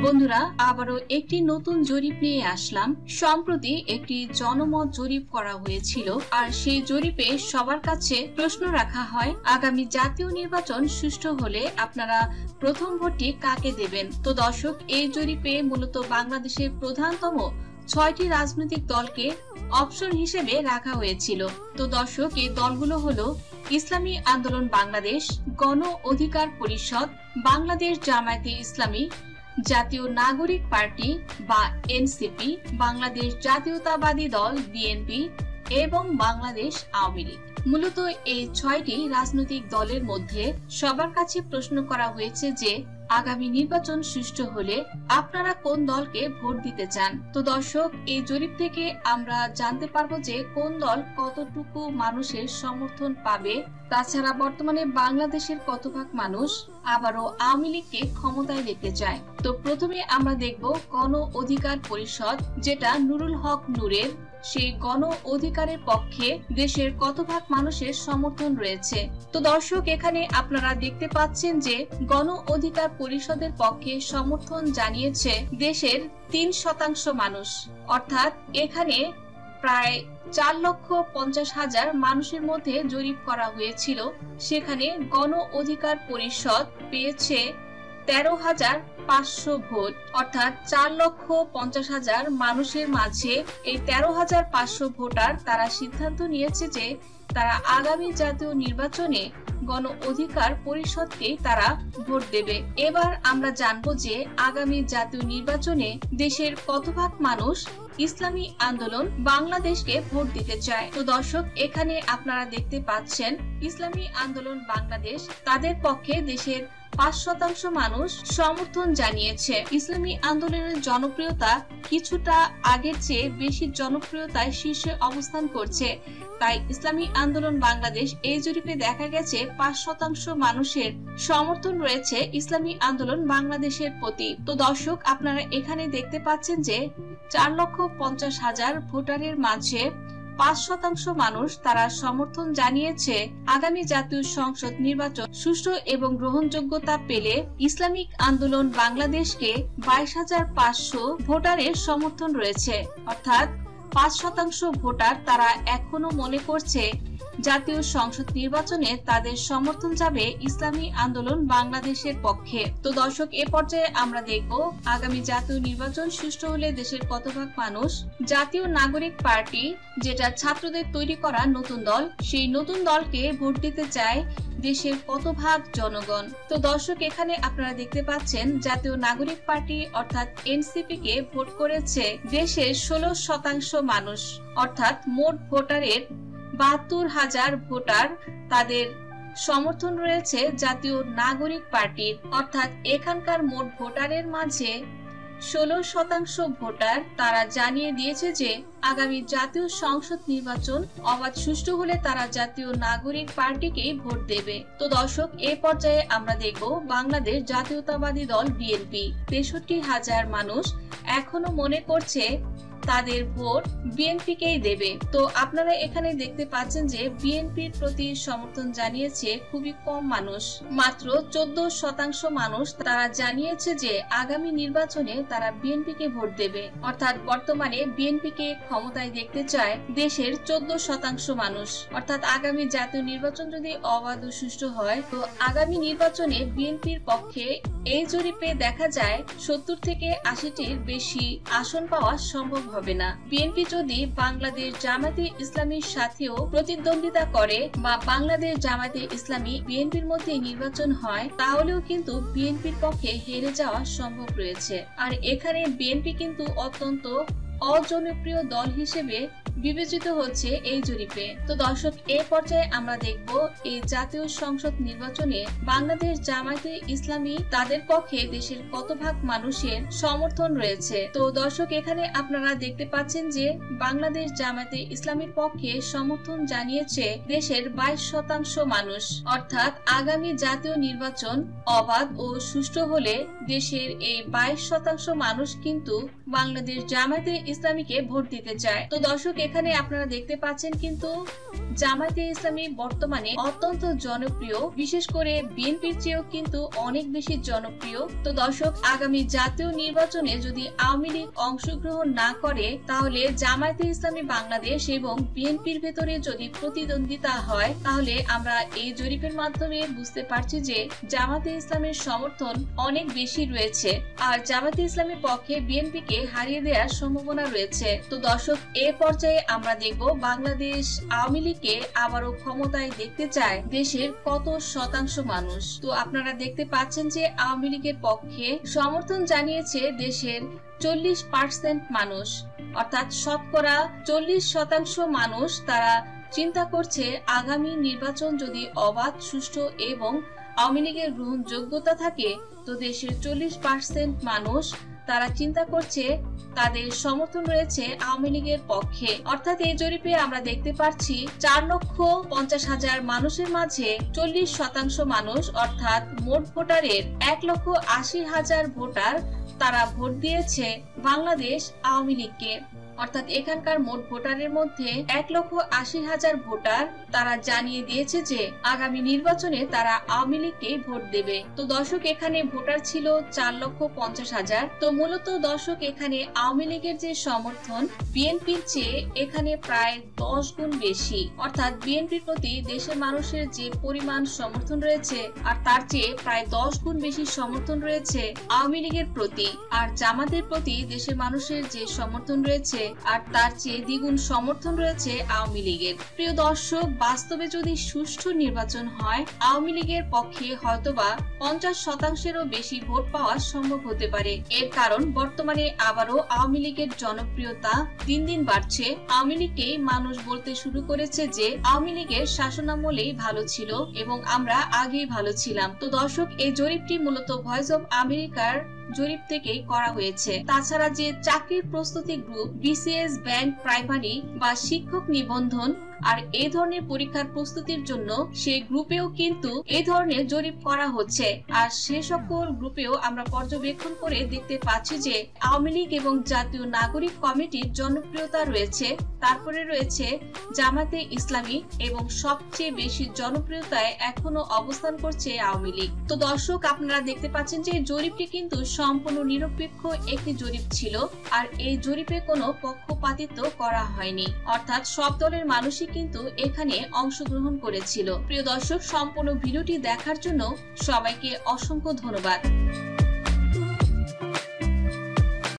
বন্ধুরা, আবারও একটি নতুন জরিপ নিয়ে আসলাম। সম্প্রতি একটি জনমত জরিপ করা হয়েছিল, আর সেই জরিপে সবার কাছে প্রশ্ন রাখা হয়, আগামী জাতীয় নির্বাচন সুষ্ঠু হলে আপনারা প্রথম ভোটটি কাকে দেবেন। তো দর্শক, এই জরিপে মূলত বাংলাদেশের প্রধানতম 6টি রাজনৈতিক দলকে অপশন হিসেবে রাখা হয়েছিল। তো দর্শক, এই দলগুলো হলো ইসলামী আন্দোলন বাংলাদেশ, গণ অধিকার পরিষদ, বাংলাদেশ জামায়াতে ইসলামী, জাতীয় নাগরিক পার্টি বা এনসিপি, বাংলাদেশ জাতীয়তাবাদী দল বিএনপি এবং বাংলাদেশ আওয়ামী লীগ। মূলত এই 6টি রাজনৈতিক দলের মধ্যে সবার কাছে প্রশ্ন করা হয়েছে যে আগামী নির্বাচন সুষ্ঠু হলে আপনারা কোন দলকে ভোট দিতে চান। তো দর্শক, এই জরিপ থেকে আমরা জানতে পারবো যে কোন দল কতটুকু মানুষের সমর্থন পাবে। তাছাড়া বর্তমানে বাংলাদেশের কতভাগ মানুষ আবারও আওয়ামী লীগকে ক্ষমতায় দেখতে চায়। তো প্রথমে আমরা দেখব গণ অধিকার পরিষদ, যেটা নুরুল হক নূরের। সেই গণ অধিকারের পক্ষে দেশের কতভাগ মানুষের সমর্থন রয়েছে। তো দর্শক, এখানে আপনারা দেখতে পাচ্ছেন যে গণ অধিকার পরিষদের পক্ষে সমর্থন জানিয়েছে দেশের 3% মানুষ, অর্থাৎ এখানে প্রায় 4,50,000 মানুষের মধ্যে জরিপ করা হয়েছিল। সেখানে গণ অধিকার পরিষদ পেয়েছে 13,500 ভোট, অর্থাৎ 4,50,000 মানুষের মাঝে এই 13,500 ভোটার তারা সিদ্ধান্ত নিয়েছে যে তারা আগামী জাতীয় নির্বাচনে গণ অধিকার পরিষদকে তারা ভোট দেবে। এবার আমরা জানবো যে আগামী জাতীয় নির্বাচনে দেশের কতভাগ মানুষ ইসলামী আন্দোলন বাংলাদেশকে ভোট দিতে চায়। তো দর্শক, এখানে আপনারা দেখতে পাচ্ছেন ইসলামী আন্দোলন বাংলাদেশ, তাদের পক্ষে দেশের 5% মানুষ সমর্থন জানিয়েছে। ইসলামী আন্দোলনের জনপ্রিয়তা কিছুটা আগের চেয়ে বেশি জনপ্রিয়তায় শীর্ষে অবস্থান করছে। তাই ইসলামী আন্দোলন বাংলাদেশ এই জরিপে দেখা গেছে 5% মানুষের সমর্থন রয়েছে ইসলামী আন্দোলন বাংলাদেশের প্রতি। তো দর্শক, আপনারা এখানে দেখতে পাচ্ছেন যে 4,50,000 ভোটারের মাঝে 5% মানুষ তারা সমর্থন জানিয়েছে আগামী জাতীয় সংসদ নির্বাচন সুষ্ঠু এবং গ্রহণযোগ্যতা পেলে ইসলামিক আন্দোলন বাংলাদেশকে 22,500 ভোটারের সমর্থন রয়েছে, অর্থাৎ 5% ভোটার তারা এখনো মনে করছে জাতীয় সংসদ নির্বাচনে তাদের সমর্থন যাবে ইসলামী আন্দোলন বাংলাদেশের পক্ষে। তো দর্শক, এ পর্যায়ে আমরা দেখব আগামী জাতীয় নির্বাচন সুষ্ঠু হলে দেশের কতভাগ মানুষ জাতীয় নাগরিক পার্টি, যেটা ছাত্রদের তৈরি করা নতুন দল, সেই নতুন দলকে ভোট দিতে চায় দেশের কতভাগ জনগণ। তো দর্শক, এখানে আপনারা দেখতে পাচ্ছেন জাতীয় নাগরিক পার্টি অর্থাৎ এনসিপি কে ভোট করেছে দেশের 16% মানুষ, অর্থাৎ মোট ভোটারের 72,000 ভোটার তাদের সমর্থন রয়েছে জাতীয় নাগরিক পার্টির, অর্থাৎ এখানকার মোট ভোটারের মাঝে 16% ভোটার তারা জানিয়ে দিয়েছে যে আগামী জাতীয় সংসদ নির্বাচন অবাধ সুষ্ঠু হলে তারা জাতীয় নাগরিক পার্টিকেই ভোট দেবে। তো দর্শক, এই পর্যায়ে আমরা দেখব বাংলাদেশ জাতীয়তাবাদী দল বিএনপি। 63,000 মানুষ এখনো মনে করছে তাদের ভোট বিএনপিকেই দেবে। তো আপনারা এখানে দেখতে পাচ্ছেন যে বিএনপির প্রতি সমর্থন জানিয়েছে খুবই কম মানুষ, মাত্র 14% মানুষ তারা জানিয়েছে যে আগামী নির্বাচনে তারা বিএনপিকে ভোট দেবে, অর্থাৎ বর্তমানে বিএনপিকে ক্ষমতায় দেখতে চায় দেশের 14% মানুষ। অর্থাৎ আগামী জাতীয় নির্বাচন যদি অবাধ ও সুষ্ঠু হয়, তো আগামী নির্বাচনে বিএনপির পক্ষে এই জরিপে দেখা যায় 70 থেকে 80টির বেশি আসন পাওয়া সম্ভব হবে না। বিএনপি যদি বাংলাদেশ জামায়াতে ইসলামীর সাথেও প্রতিদ্বন্দ্বিতা করে বা বাংলাদেশ জামায়াতে ইসলামী বিএনপির মধ্যে নির্বাচন হয়, তাহলেও কিন্তু বিএনপির পক্ষে হেরে যাওয়া সম্ভব রয়েছে। আর এখানে বিএনপি কিন্তু অত্যন্ত অজনপ্রিয় দল হিসেবে বিবেচিত হচ্ছে এই জরিপে। তো দর্শক, এই পর্যায়ে আমরা দেখব এই জাতীয় সংসদ নির্বাচনে বাংলাদেশ জামায়াতে ইসলামী তাদের পক্ষে দেশের কতভাগ মানুষের সমর্থন রয়েছে। তো দর্শক, এখানে আপনারা দেখতে পাচ্ছেন যে বাংলাদেশ জামায়াতে ইসলামীর পক্ষে সমর্থন জানিয়েছে দেশের 22% মানুষ, অর্থাৎ আগামী জাতীয় নির্বাচন অবাধ ও সুষ্ঠু হলে দেশের এই 22% মানুষ কিন্তু বাংলাদেশ জামায়াতে ইসলামীকে ভোট দিতে চায়। তো দর্শক, এখানে আপনারা দেখতে পাচ্ছেন কিন্তু জামায়াতে ইসলামী বর্তমানে অত্যন্ত জনপ্রিয়, বিশেষ করে বিএনপির চেয়েও কিন্তু অনেক বেশি জনপ্রিয়। তো দর্শক, আগামী জাতীয় নির্বাচনে যদি আওয়ামী লীগ অংশগ্রহণ না করে তাহলে জামায়াতে ইসলামী বাংলাদেশ এবং বিএনপির ভেতরে যদি প্রতিদ্বন্দ্বিতা হয় তাহলে আমরা এই জরিপের মাধ্যমে বুঝতে পারছি যে জামায়াতে ইসলামের সমর্থন অনেক বেশি রয়েছে, আর জামায়াতে ইসলামের পক্ষে বিএনপিকে হারিয়ে দেওয়ার সম্ভাবনা রয়েছে। তো দর্শক, এ পর্যায়ে আমরা দেখব বাংলাদেশ আওয়ামী লীগকে আবারও ক্ষমতায় দেখতে চায় দেশের কত শতাংশ মানুষ। তো আপনারা দেখতে পাচ্ছেন যে আওয়ামী লীগের পক্ষে সমর্থন জানিয়েছে দেশের 40% মানুষ, অর্থাৎ শতকরা 40% মানুষ তারা চিন্তা করছে আগামী নির্বাচন যদি অবাধ, সুষ্ঠু এবং আওয়ামী লীগের গ্রহণযোগ্যতা থাকে তো দেশের 40% মানুষ তারা চিন্তা করছে তাদের সমর্থন রয়েছে আওয়ামী লীগের পক্ষে। অর্থাৎ এই জরিপে আমরা দেখতে পাচ্ছি 4,50,000 মানুষের মাঝে 40% মানুষ অর্থাৎ মোট ভোটারের 1,80,000 ভোটার তারা ভোট দিয়েছে বাংলাদেশ আওয়ামী লীগকে। অর্থাৎ এখানকার মোট ভোটারের মধ্যে 1,80,000 ভোটার তারা জানিয়ে দিয়েছে যে আগামী নির্বাচনে তারা আওয়ামী লীগকে ভোট দেবে। তো দর্শক, এখানে ভোটার ছিল 4,50,000। তো মূলত দর্শক, এখানে আওয়ামী লীগের যে সমর্থন বিএনপির চেয়ে এখানে প্রায় 10 গুণ বেশি। অর্থাৎ বিএনপির প্রতি দেশের মানুষের যে পরিমাণ সমর্থন রয়েছে আর তার চেয়ে প্রায় 10 গুণ বেশি সমর্থন রয়েছে আওয়ামী লীগের প্রতি, আর জামাতের প্রতি দেশের মানুষের যে সমর্থন রয়েছে আর তার চেয়ে দ্বিগুণ সমর্থন রয়েছে আওয়ামী লীগের। প্রিয় দর্শক, বাস্তবে যদি সুষ্ঠু নির্বাচন হয় আওয়ামী লীগের পক্ষে হয়তোবা 50%-এরও বেশি ভোট পাওয়া সম্ভব হতে পারে। এর কারণ বর্তমানে আবারও আওয়ামী লীগের জনপ্রিয়তা দিন দিন বাড়ছে। আওয়ামী লীগকেই মানুষ বলতে শুরু করেছে যে আওয়ামী লীগের শাসনামলেই ভালো ছিল এবং আমরা আগেই ভালো ছিলাম। তো দর্শক, এই জরিপটি মূলত ভয়েস অফ আমেরিকার জরিপ থেকেই করা হয়েছে। তাছাড়া যে চাকরির প্রস্তুতি গ্রুপ, বিসিএস, ব্যাংক, প্রাইমারি বা শিক্ষক নিবন্ধন আর এই ধরনের পরীক্ষার প্রস্তুতির জন্য সেই গ্রুপেও কিন্তু এই ধরনের জরিপ করা হচ্ছে। আর সে সকল গ্রুপেও আমরা পর্যবেক্ষণ করে দেখতে পাচ্ছি যে আওয়ামী লীগ এবং জাতীয় নাগরিক কমিটির জনপ্রিয়তা রয়েছে, তারপরে রয়েছে জামায়াতে ইসলামী এবং সবচেয়ে বেশি জনপ্রিয়তায় এখনো অবস্থান করছে আওয়ামী লীগ। তো দর্শক, আপনারা দেখতে পাচ্ছেন যে জরিপটি কিন্তু সম্পূর্ণ নিরপেক্ষ একটি জরিপ ছিল, আর এই জরিপে কোনো পক্ষপাতিত্ব করা হয়নি। অর্থাৎ সব দলের মানুষই কিন্তু এখানে অংশগ্রহণ করেছিল। প্রিয় দর্শক, সম্পূর্ণ ভিডিওটি দেখার জন্য সবাইকে অসংখ্য ধন্যবাদ।